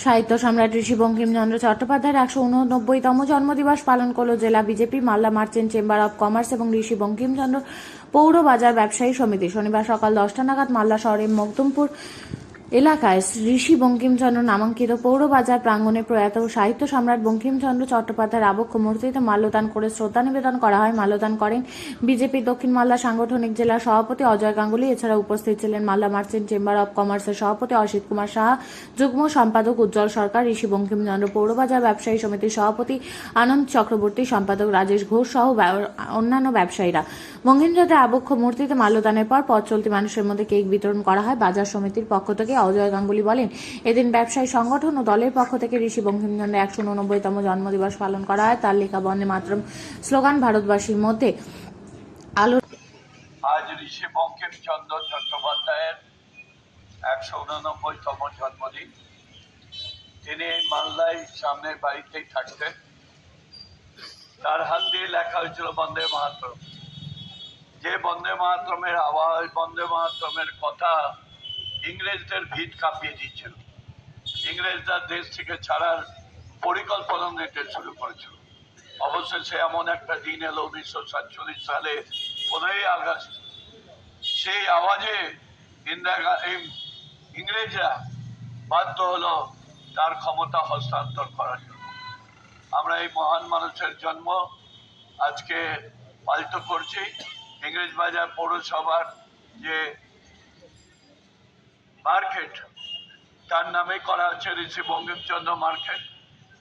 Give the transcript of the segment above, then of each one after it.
সাহিত্য সম্রাট ঋষি বঙ্কিমচন্দ্র চট্টোপাধ্যায়ের 189তম জন্মদিবস পালন করল জেলা BJP, Malda merchant chamber of commerce এবং ঋষি বঙ্কিমচন্দ্র পৌর বাজার ব্যবসায়ী সমিতি। শনিবার সকাল 10টা নাগাদ মালদা শহরের মকদুমপুর এলাকায় ঋষি বঙ্কিমচন্দ্র নামাঙ্কিত পৌর বাজার প্রাঙ্গণে প্রয়াত সাহিত্য সম্রাট বঙ্কিমচন্দ্র চট্টোপাধ্যায়ের আবক্ষ মূর্তিতে মাল্যদান করে শ্রদ্ধা নিবেদন করা হয়। মাল্যদান করেন বিজেপি দক্ষিণ মালদা সাংগঠনিক জেলা সভাপতি অজয় গাঙ্গুলি। এছাড়া উপস্থিত ছিলেন মালদা মার্চেন্ট চেম্বার অব কমার্সের সভাপতি অসিত কুমার সাহা, যুগ্ম সম্পাদক উজ্জ্বল সরকার, ঋষি বঙ্কিমচন্দ্র পৌর বাজার ব্যবসায়ী সমিতির সভাপতি আনন্দ চক্রবর্তী, সম্পাদক রাজেশ ঘোষ সহ অন্যান্য ব্যবসায়ীরা। বঙ্কিমচন্দ্রের আবক্ষ মূর্তিতে মাল্যদানের পর পথ চলতি মানুষের মধ্যে কেক বিতরণ করা হয়। বাজার সমিতির পক্ষ থেকে অজয় গাঙ্গুলি বলেন, এদিন ব্যবসায়ী সংগঠন ও দলের পক্ষ থেকে ঋষি বঙ্কিমচন্দ্রের 189তম জন্মদিবস পালন করা হয়। তার লেখা বন্দে মাতরম স্লোগান ভারতবাসীর মধ্যে আলো। আজ ঋষি বঙ্কিমচন্দ্র চট্টোপাধ্যায়ের 189তম জন্মদিন। তিনি মালদায় সামনের বাড়িতেই থাকতেন। তার হাত দিয়ে লেখা হয়েছিল বন্দে মাতরম। যে বন্দে মাতরমের আওয়াজ, বন্দে মাতরমের কথা ইংরেজদের ভিত কাঁপিয়ে দিচ্ছিল। ইংরেজরা দেশ থেকে ছাড়ার পরিকল্পনা নিতে শুরু করেছিল। অবশেষে এমন একটা দিন এলো 1947 সালে 15ই আগস্ট। সেই আওয়াজে ইংরেজরা বাধ্য হলো তার ক্ষমতা হস্তান্তর করার জন্য। আমরা এই মহান মানুষের জন্ম আজকে পালিত করছি। ইংরেজবাজার পৌরসভার যে মার্কেট, তার নামে করা হচ্ছে ঋষি বঙ্কিমচন্দ্র মার্কেট।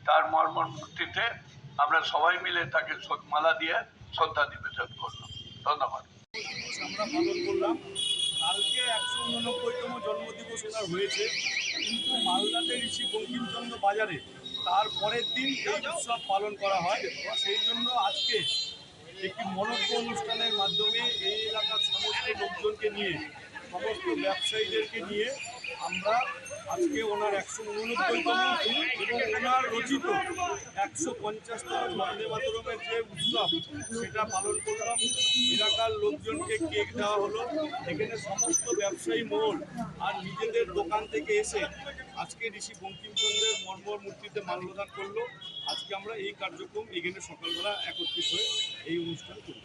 তার মূর্তিতে আমরা সবাই মিলে তাকে মালা দিয়ে শ্রদ্ধা নিবেদন করলাম। ধন্যবাদ। আমরা পালন করলাম। কালকে 189তম জন্মদিবস ওনার হয়েছে, কিন্তু মালদাতে ঋষি বঙ্কিমচন্দ্র বাজারে তার পরের দিন এই উৎসব পালন করা হয়। সেই জন্য আজকে একটি মনোজ্ঞ অনুষ্ঠানের মাধ্যমে এই এলাকার সমস্ত লোকজনকে নিয়ে, সমস্ত ব্যবসায়ীদেরকে নিয়ে আমরা আজকে ওনার 189তম এবং ওনার রচিত 150তম বন্দে মাতরমের যে উৎসব সেটা পালন করলাম। এলাকার লোকজনকে কেক দেওয়া হলো। এখানে সমস্ত ব্যবসায়ী মহল আর নিজেদের দোকান থেকে এসে আজকে ঋষি বঙ্কিমচন্দ্রের মর্মর মূর্তিতে মাল্যদান করলো। আজকে আমরা এই কার্যক্রম এখানে সকালবেলা একত্রিত হয়ে এই অনুষ্ঠান করি।